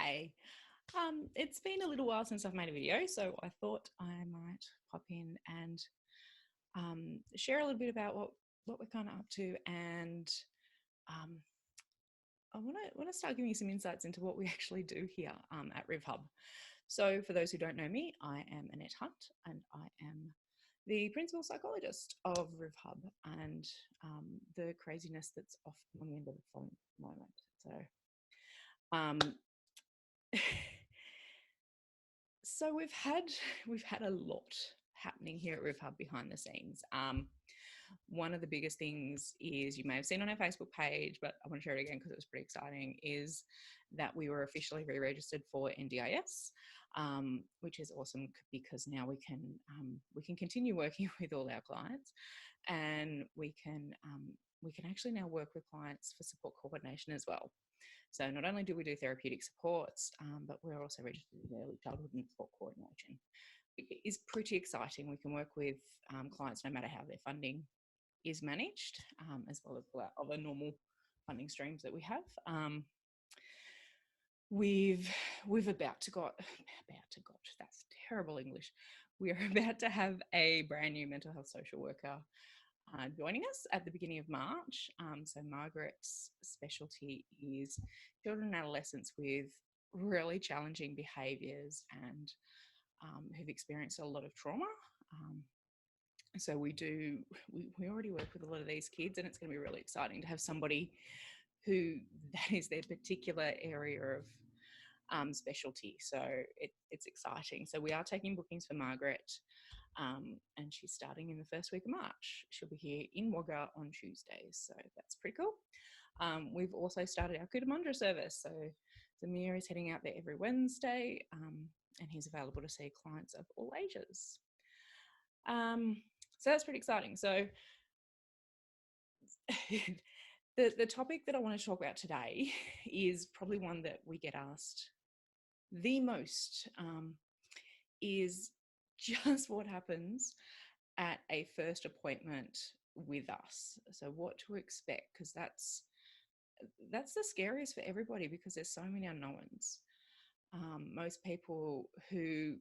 Hi. It's been a little while since I've made a video, so I thought I might pop in and share a little bit about what we're kind of up to, and um, I want to start giving you some insights into what we actually do here at RivHub. So, for those who don't know me, I am Annette Hunt, and I am the principal psychologist of RivHub, and the craziness that's often on the end of the phone at the moment. So. So we've had a lot happening here at RivHub behind the scenes. One of the biggest things is, you may have seen on our Facebook page, but I want to share it again because it was pretty exciting, is that we were officially re-registered for NDIS, which is awesome because now we can continue working with all our clients, and we can actually now work with clients for support coordination as well. So not only do we do therapeutic supports, but we're also registered in early childhood and support coordination. It is pretty exciting. We can work with clients no matter how their funding is managed, as well as other normal funding streams that we have. We've about to got, that's terrible English. We are about to have a brand new mental health social worker joining us at the beginning of March. So Margaret's specialty is children and adolescents with really challenging behaviours and who've experienced a lot of trauma. So we already work with a lot of these kids, and it's going to be really exciting to have somebody who that is their particular area of specialty. So it's exciting. So we are taking bookings for Margaret. And she's starting in the first week of March. She'll be here in Wagga on Tuesdays, so that's pretty cool. We've also started our Cootamundra service, so Zamir is heading out there every Wednesday, and he's available to see clients of all ages. So that's pretty exciting. So the topic that I want to talk about today is probably one that we get asked the most, is just what happens at a first appointment with us. So what to expect, because that's the scariest for everybody, because there's so many unknowns. Most people who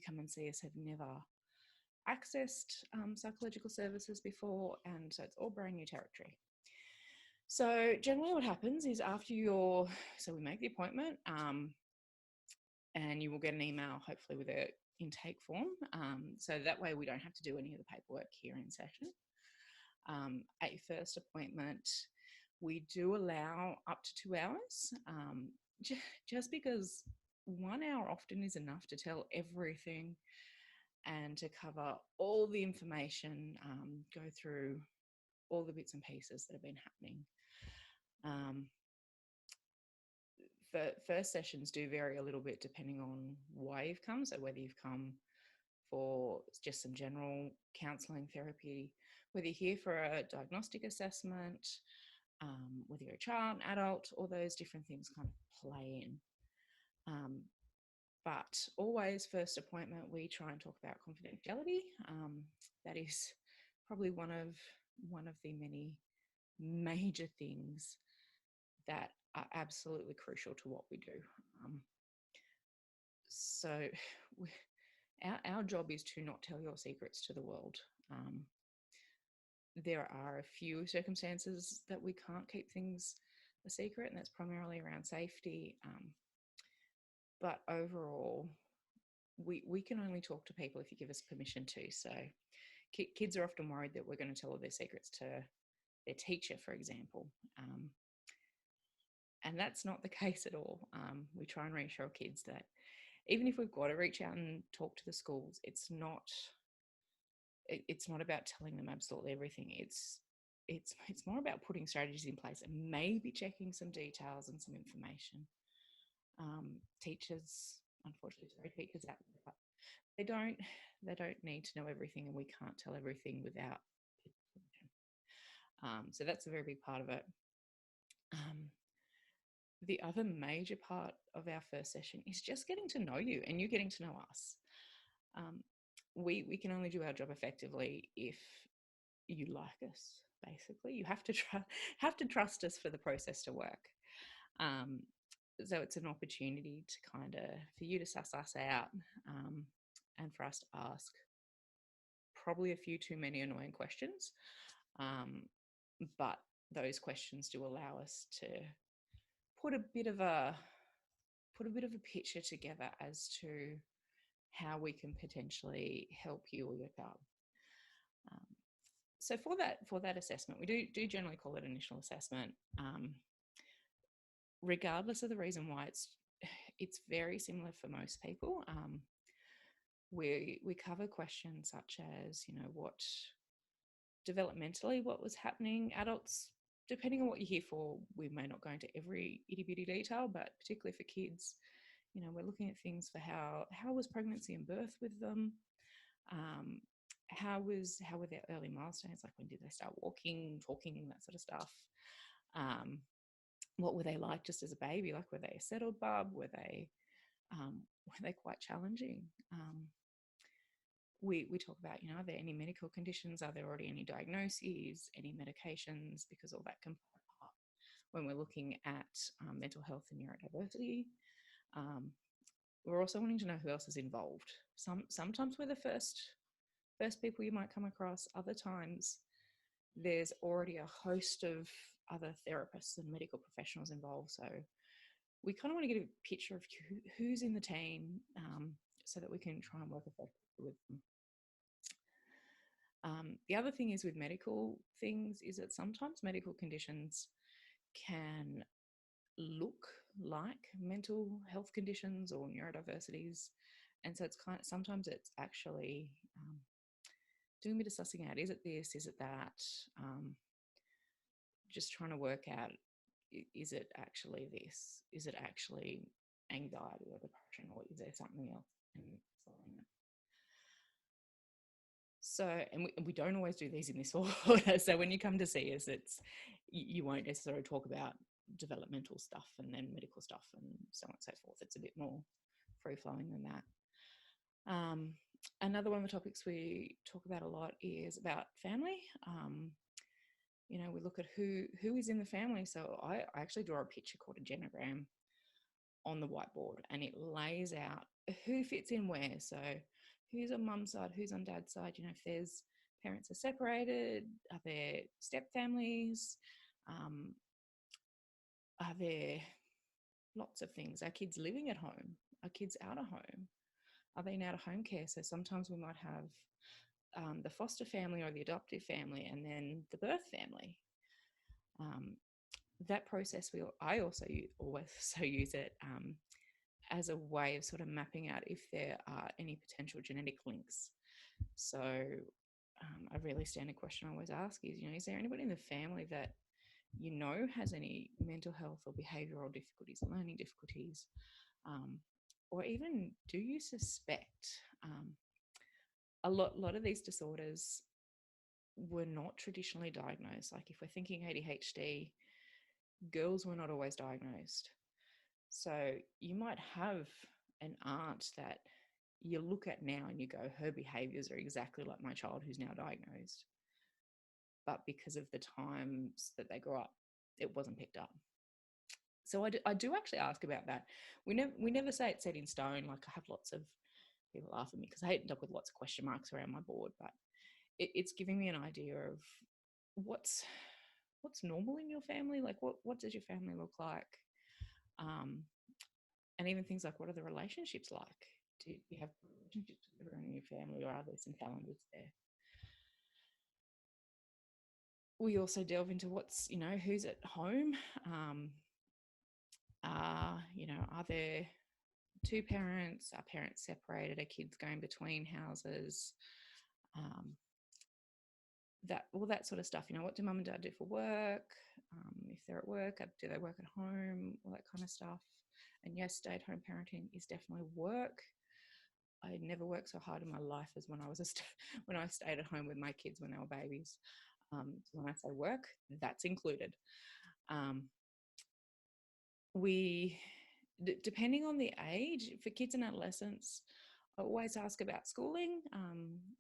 come and see us have never accessed psychological services before, and so it's all brand new territory. So generally what happens is, so we make the appointment, and you will get an email hopefully with a intake form, so that way we don't have to do any of the paperwork here in session. At your first appointment, we do allow up to 2 hours, just because 1 hour often is enough to tell everything and to cover all the information, go through all the bits and pieces that have been happening. First sessions do vary a little bit depending on why you've come. So whether you've come for just some general counselling therapy, whether you're here for a diagnostic assessment, whether you're a child, an adult, all those different things kind of play in. But always first appointment, we try and talk about confidentiality. That is probably one of the many major things that are absolutely crucial to what we do. So our job is to not tell your secrets to the world. There are a few circumstances that we can't keep things a secret, and that's primarily around safety. But overall, we can only talk to people if you give us permission to. So kids are often worried that we're going to tell all their secrets to their teacher, for example. And that's not the case at all. We try and reassure kids that even if we've got to reach out and talk to the schools, it's not about telling them absolutely everything. It's more about putting strategies in place and maybe checking some details and some information. Teachers, unfortunately, teachers out there, but they don't need to know everything, and we can't tell everything without permission. So that's a very big part of it. The other major part of our first session is just getting to know you, and you getting to know us. We can only do our job effectively if you like us. Basically, you have to trust us for the process to work. So it's an opportunity to kind of, for you to suss us out, and for us to ask probably a few too many annoying questions. Um, but those questions do allow us to put a bit of a picture together as to how we can potentially help you or your child. Um, so for that assessment, we do generally call it initial assessment, regardless of the reason why. It's very similar for most people. We cover questions such as, what developmentally, what was happening. Adults, depending on what you're here for, we may not go into every itty bitty detail, but particularly for kids, we're looking at things for how was pregnancy and birth with them. How were their early milestones, like when did they start walking, talking, that sort of stuff. What were they like just as a baby? Like, were they a settled bub? Were they quite challenging? We talk about, are there any medical conditions? Are there already any diagnoses, any medications? Because all that can play a part when we're looking at mental health and neurodiversity. We're also wanting to know who else is involved. Sometimes we're the first people you might come across. Other times there's already a host of other therapists and medical professionals involved. So we kind of want to get a picture of who's in the team, so that we can try and work effectively with them. The other thing is with medical things is that sometimes medical conditions can look like mental health conditions or neurodiversities. And so it's sometimes it's actually doing a bit of sussing out. Is it this? Is it that? Just trying to work out, is it actually this? Is it actually anxiety or depression, or is there something else? So, and we don't always do these in this order. So when you come to see us, you won't necessarily talk about developmental stuff and then medical stuff and so on and so forth. It's a bit more free-flowing than that. Another one of the topics we talk about a lot is about family. We look at who is in the family. So I actually draw a picture called a genogram on the whiteboard, and it lays out who fits in where. So who's on mum's side, who's on dad's side. If there's parents are separated, are there step families? Are there lots of things? Are kids living at home? Are kids out of home? Are they in out of home care? So sometimes we might have the foster family or the adoptive family, and then the birth family. That process, I also use it as a way of sort of mapping out if there are any potential genetic links. So a really standard question I always ask is there anybody in the family that has any mental health or behavioural difficulties, learning difficulties, or even do you suspect? A lot of these disorders were not traditionally diagnosed. Like if we're thinking ADHD, girls were not always diagnosed. So you might have an aunt that you look at now and you go, her behaviours are exactly like my child who's now diagnosed. But because of the times that they grew up, it wasn't picked up. So I do actually ask about that. We never say it's set in stone. Like I have lots of people laugh at me because I end up with lots of question marks around my board, but it's giving me an idea of what's normal in your family. Like what does your family look like? And even things like, what are the relationships like? Do you have relationships with everyone in your family, or are there some challenges there? We also delve into who's at home. Are there two parents? Are parents separated? Are kids going between houses? That sort of stuff. What do mum and dad do for work? If they're at work, do they work at home? All that kind of stuff. And yes, stay-at-home parenting is definitely work. I never worked so hard in my life as when I stayed at home with my kids when they were babies. So when I say work, that's included. Depending on the age, for kids and adolescents, I always ask about schooling,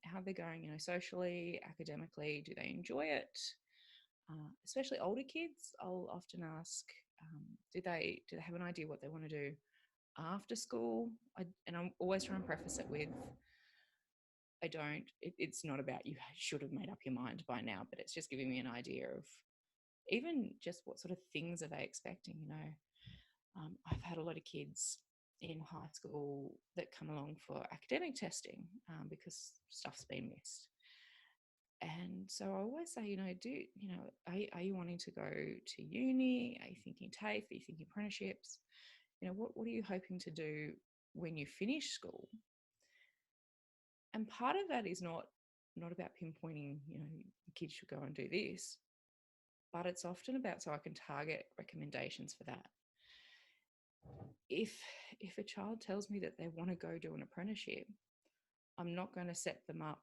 how they're going, socially, academically, do they enjoy it? Especially older kids, I'll often ask, Do they have an idea what they want to do after school? And I'm always trying to preface it with, I don't, it's not about you should have made up your mind by now, but it's just giving me an idea of even just what sort of things are they expecting. I've had a lot of kids in high school that come along for academic testing because stuff's been missed. And so I always say, are you wanting to go to uni? Are you thinking TAFE? Are you thinking apprenticeships? What are you hoping to do when you finish school? And part of that is not about pinpointing, kids should go and do this, but it's often about so I can target recommendations for that. If a child tells me that they want to go do an apprenticeship, I'm not going to set them up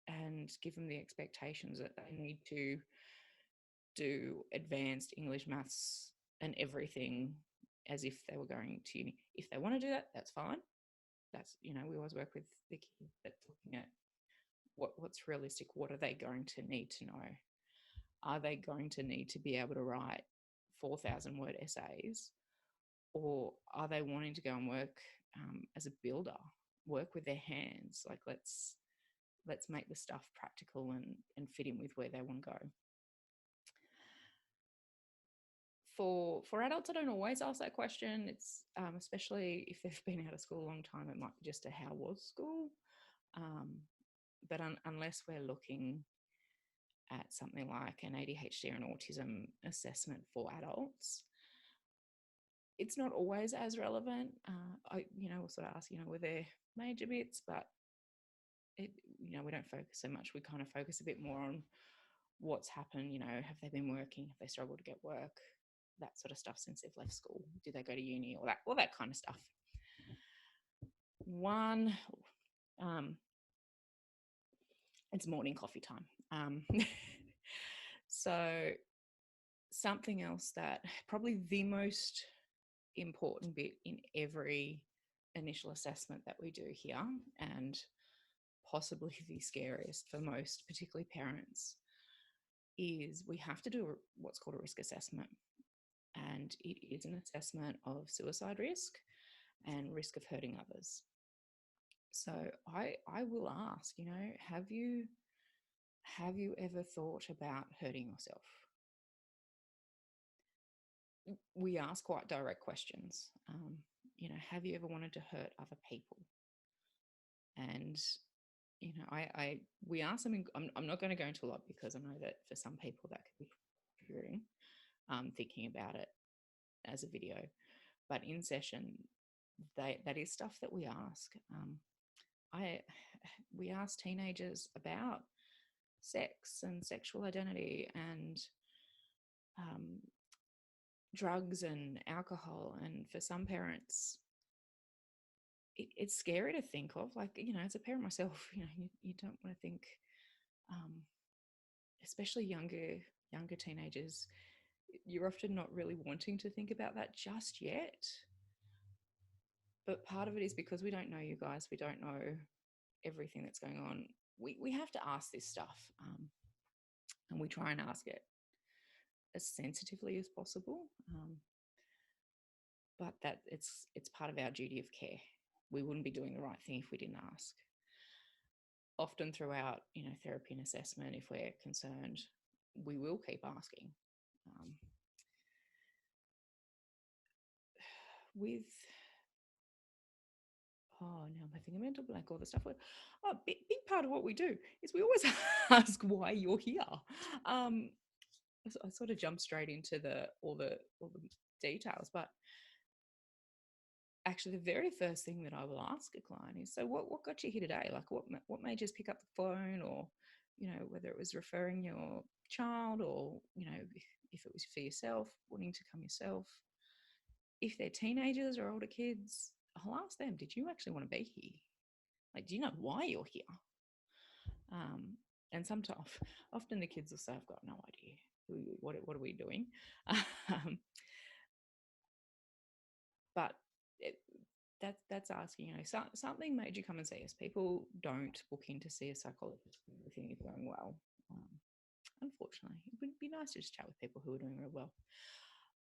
and give them the expectations that they need to do advanced English, maths, and everything as if they were going to uni. If they want to do that, that's fine. That's, we always work with the kids that's looking at what's realistic. What are they going to need to know? Are they going to need to be able to write 4,000 word essays? Or are they wanting to go and work as a builder, work with their hands? Like, let's make the stuff practical and fit in with where they want to go. For adults, I don't always ask that question. It's especially if they've been out of school a long time, it might be just a how was school. But unless we're looking at something like an ADHD or an autism assessment for adults, it's not always as relevant. We'll sort of ask, were there major bits, but we don't focus so much. We kind of focus a bit more on what's happened. Have they been working? Have they struggled to get work? That sort of stuff since they've left school. Do they go to uni? All that kind of stuff. It's morning coffee time. So something else that probably the most important bit in every initial assessment that we do here, and possibly the scariest for most, particularly parents, is we have to do what's called a risk assessment. And it is an assessment of suicide risk and risk of hurting others. So I will ask, have you ever thought about hurting yourself? We ask quite direct questions. Have you ever wanted to hurt other people? And we ask them. I'm not going to go into a lot because I know that for some people that could be triggering, thinking about it as a video. But in session, that is stuff that we ask. We ask teenagers about sex and sexual identity and drugs and alcohol. And for some parents, it's scary to think of. Like, as a parent myself, you don't want to think, especially younger teenagers, you're often not really wanting to think about that just yet. But part of it is because we don't know you guys, we don't know everything that's going on. We have to ask this stuff, and we try and ask it as sensitively as possible. But that it's part of our duty of care. We wouldn't be doing the right thing if we didn't ask. Often throughout, therapy and assessment, if we're concerned, we will keep asking. Now I'm having a mental blank. All the stuff. Big part of what we do is we always ask why you're here. I sort of jump straight into all the details, but actually the very first thing that I will ask a client is, so what got you here today? Like, what made you just pick up the phone, or whether it was referring your child, or if it was for yourself, wanting to come yourself. If they're teenagers or older kids, I'll ask them, did you actually want to be here? Like, do you know why you're here? And sometimes, often the kids will say, I've got no idea. What are we doing? But that's asking, something made you come and see us. People don't book in to see a psychologist when everything is going well. Unfortunately, it would be nice to just chat with people who are doing real well.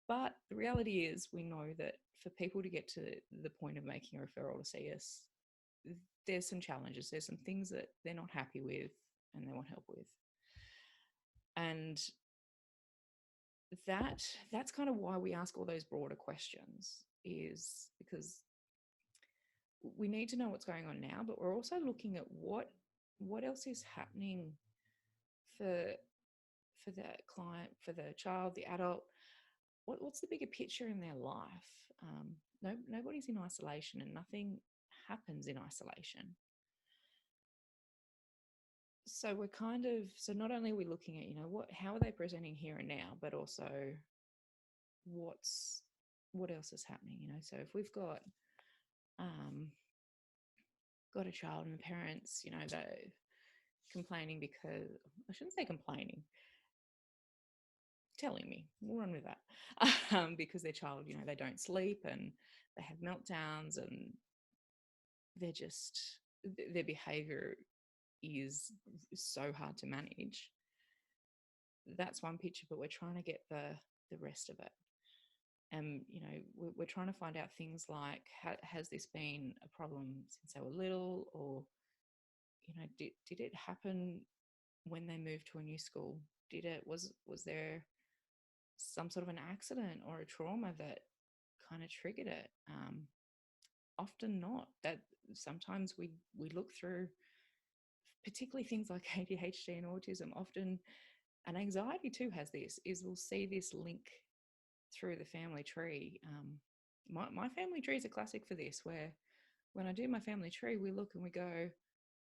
But the reality is, we know that for people to get to the point of making a referral to see us, there's some challenges. There's some things that they're not happy with and they want help with. And that's kind of why we ask all those broader questions, is because we need to know what's going on now, but we're also looking at what else is happening for the client, for the child, the adult. What's the bigger picture in their life? Nobody's in isolation, and nothing happens in isolation. So we're not only are we looking at, how are they presenting here and now, but also what else is happening. So if we've got a child and the parents, they're complaining, because I shouldn't say complaining, telling me, we'll run with that, because their child, they don't sleep and they have meltdowns, and they're just, their behavior is so hard to manage. That's one picture, but we're trying to get the rest of it. And we're trying to find out things like, has this been a problem since they were little, or did it happen when they moved to a new school? Was there some sort of an accident or a trauma that kind of triggered it? Often not. That sometimes we look through, particularly things like ADHD and autism, often, and anxiety too has this, is we'll see this link through the family tree. My family tree is a classic for this, where when I do my family tree, we look and we go,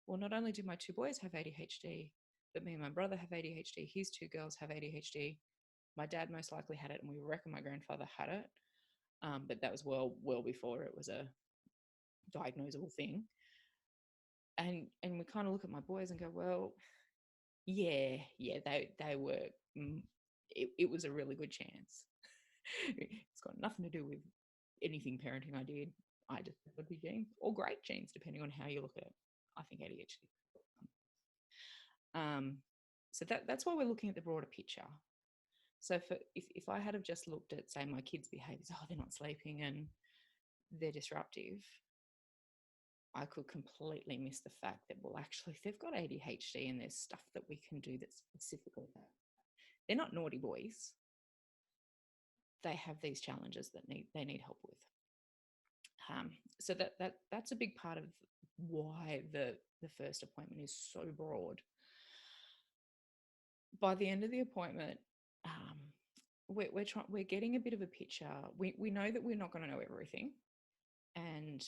well, not only do my two boys have ADHD, but me and my brother have ADHD. His two girls have ADHD. My dad most likely had it, and we reckon my grandfather had it. But that was well before it was a diagnosable thing. And we kind of look at my boys and go, well, yeah, they were. It was a really good chance. It's got nothing to do with anything parenting I did. I just had good genes, or great genes, depending on how you look at it. I think ADHD. So that's why we're looking at the broader picture. So if I had have just looked at, say, my kids' behaviors, they're not sleeping and they're disruptive, I could completely miss the fact that, well, actually, if they've got ADHD and there's stuff that we can do that's specifically that. They're not naughty boys. They have these challenges that they need help with. So that's a big part of why the first appointment is so broad. By the end of the appointment, we're getting a bit of a picture. We know that we're not going to know everything, and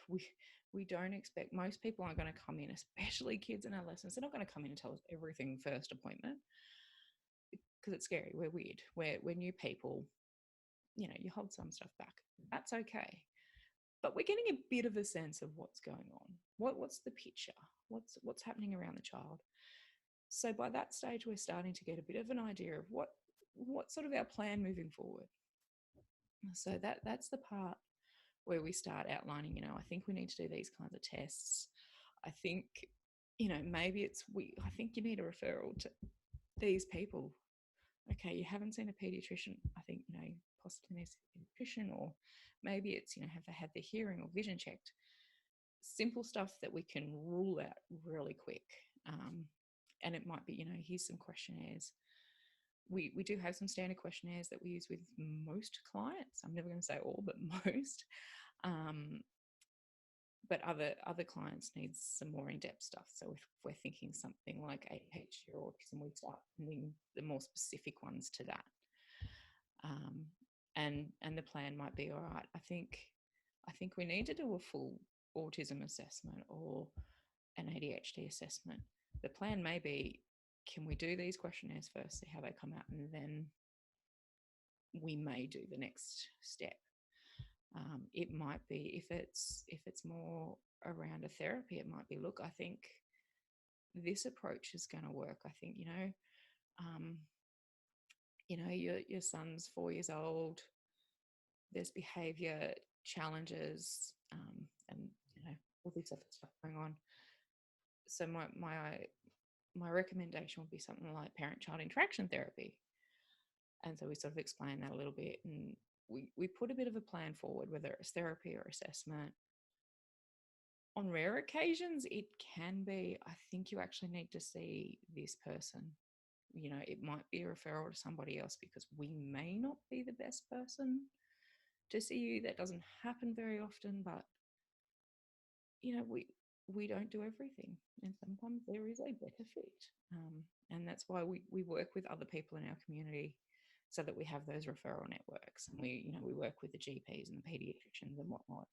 we don't expect, most people aren't going to come in, especially kids and adolescents. They're not going to come in and tell us everything first appointment, because it's scary. We're weird. We're new people. You hold some stuff back. That's okay. But we're getting a bit of a sense of what's going on. What's the picture? What's happening around the child? So by that stage, we're starting to get a bit of an idea of what sort of our plan moving forward. So that's the part where we start outlining, I think we need to do these kinds of tests. I think, maybe I think you need a referral to these people. Okay, you haven't seen a pediatrician. I think, possibly need a pediatrician, or maybe it's, have they had their hearing or vision checked? Simple stuff that we can rule out really quick. And it might be, here's some questionnaires. We do have some standard questionnaires that we use with most clients. I'm never going to say all, but most. But other clients need some more in-depth stuff. So if we're thinking something like ADHD or autism, we start adding the more specific ones to that. And the plan might be, all right, I think we need to do a full autism assessment or an ADHD assessment. The plan may be, can we do these questionnaires first, see how they come out, and then we may do the next step. It might be, if it's more around a therapy, it might be, look, I think this approach is going to work. I think, your son's 4 years old. There's behavior challenges, and all this other stuff going on. So my recommendation would be something like parent-child interaction therapy. And so we sort of explain that a little bit, and we put a bit of a plan forward, whether it's therapy or assessment. On rare occasions, it can be, I think you actually need to see this person. You know, it might be a referral to somebody else because we may not be the best person to see you. That doesn't happen very often, but you know, we don't do everything, and sometimes there is a better fit. And that's why we work with other people in our community so that we have those referral networks, and we work with the GPs and the pediatricians and whatnot,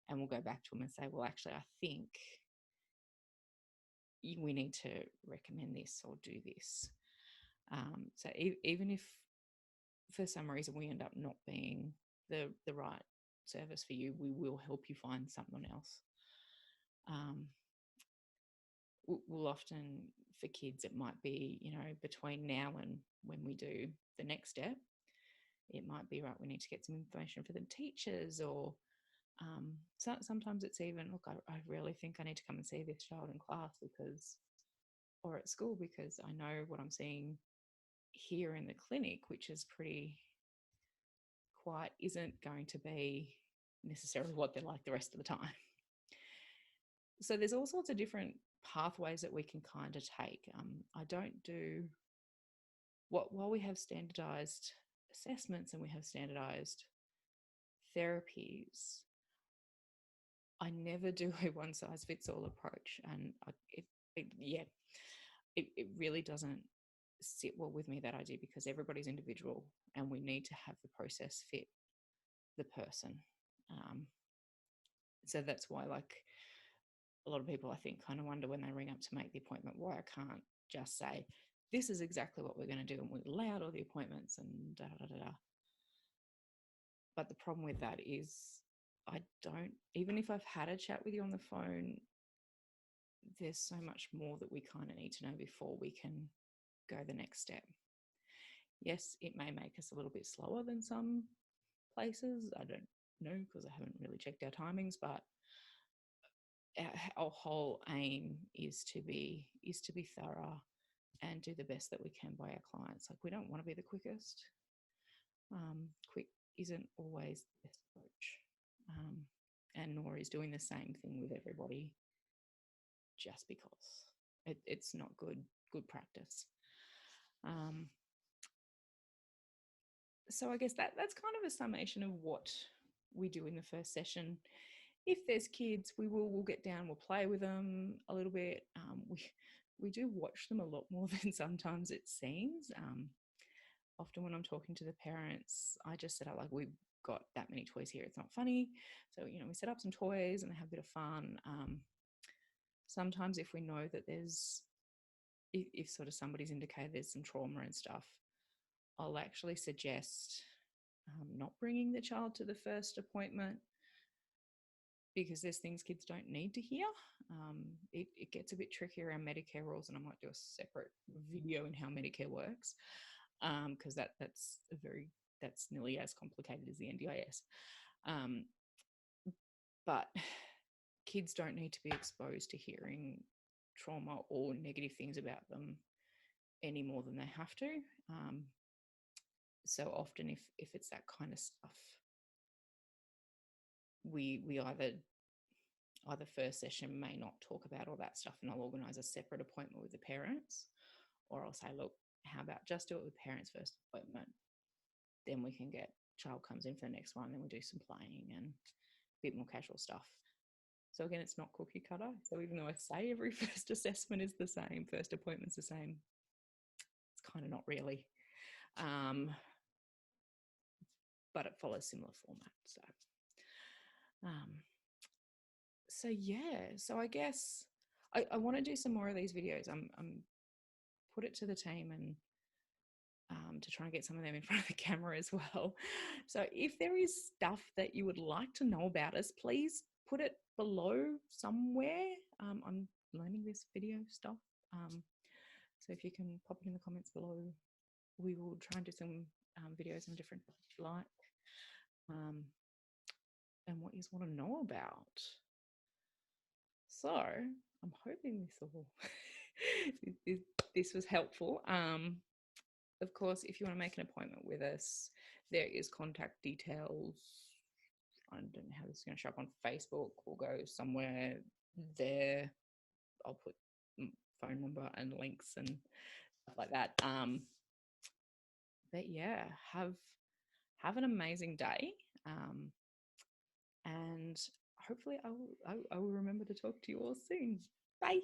and we'll go back to them and say, well, actually, I think we need to recommend this or do this. So even if for some reason we end up not being the right service for you, we will help you find someone else. We'll often, for kids, it might be, between now and when we do the next step, it might be, right, we need to get some information for the teachers, or sometimes it's even, look, I really think I need to come and see this child in class or at school, because I know what I'm seeing here in the clinic, which is isn't going to be necessarily what they're like the rest of the time. So there's all sorts of different pathways that we can kind of take. I don't do while we have standardized assessments and we have standardized therapies, I never do a one size fits all approach. And it really doesn't sit well with me, that idea, because everybody's individual and we need to have the process fit the person. So that's why, like, a lot of people, I think, kind of wonder when they ring up to make the appointment why I can't just say, this is exactly what we're going to do, and we lay out all the appointments and da da da da. But the problem with that is I don't, even if I've had a chat with you on the phone, there's so much more that we kind of need to know before we can go the next step. Yes, it may make us a little bit slower than some places. I don't know, because I haven't really checked our timings, but our whole aim is to be thorough and do the best that we can by our clients. Like, we don't want to be the quickest. Quick isn't always the best approach, and nor is doing the same thing with everybody just because. It's not good practice. So I guess that's kind of a summation of what we do in the first session. If there's kids, we'll get down, we'll play with them a little bit. We do watch them a lot more than sometimes it seems. Often when I'm talking to the parents, I just set up, like, we've got that many toys here, it's not funny. So, we set up some toys and they have a bit of fun. Sometimes if we know that if sort of somebody's indicated there's some trauma and stuff, I'll actually suggest not bringing the child to the first appointment, because there's things kids don't need to hear. It gets a bit tricky around Medicare rules, and I might do a separate video in how Medicare works, because that's nearly as complicated as the NDIS. But kids don't need to be exposed to hearing trauma or negative things about them any more than they have to. So often if it's that kind of stuff, we either first session may not talk about all that stuff, and I'll organise a separate appointment with the parents, or I'll say, look, how about just do it with parents first appointment, then we can get child comes in for the next one, then we do some playing and a bit more casual stuff. So again, it's not cookie cutter. So even though I say every first assessment is the same, first appointment's the same, it's kind of not really. But it follows similar format. So yeah. So I guess I want to do some more of these videos. I'm put it to the team and to try and get some of them in front of the camera as well. So if there is stuff that you would like to know about us, please put it below somewhere. I'm learning this video stuff. So if you can pop it in the comments below, we will try and do some videos on different topics you like, and what you want to know about. So I'm hoping this was helpful. of course, if you want to make an appointment with us, there is contact details. I don't know how this is going to show up on Facebook. We'll go somewhere there. I'll put phone number and links and stuff like that. But yeah, have an amazing day. And hopefully I will remember to talk to you all soon. Bye.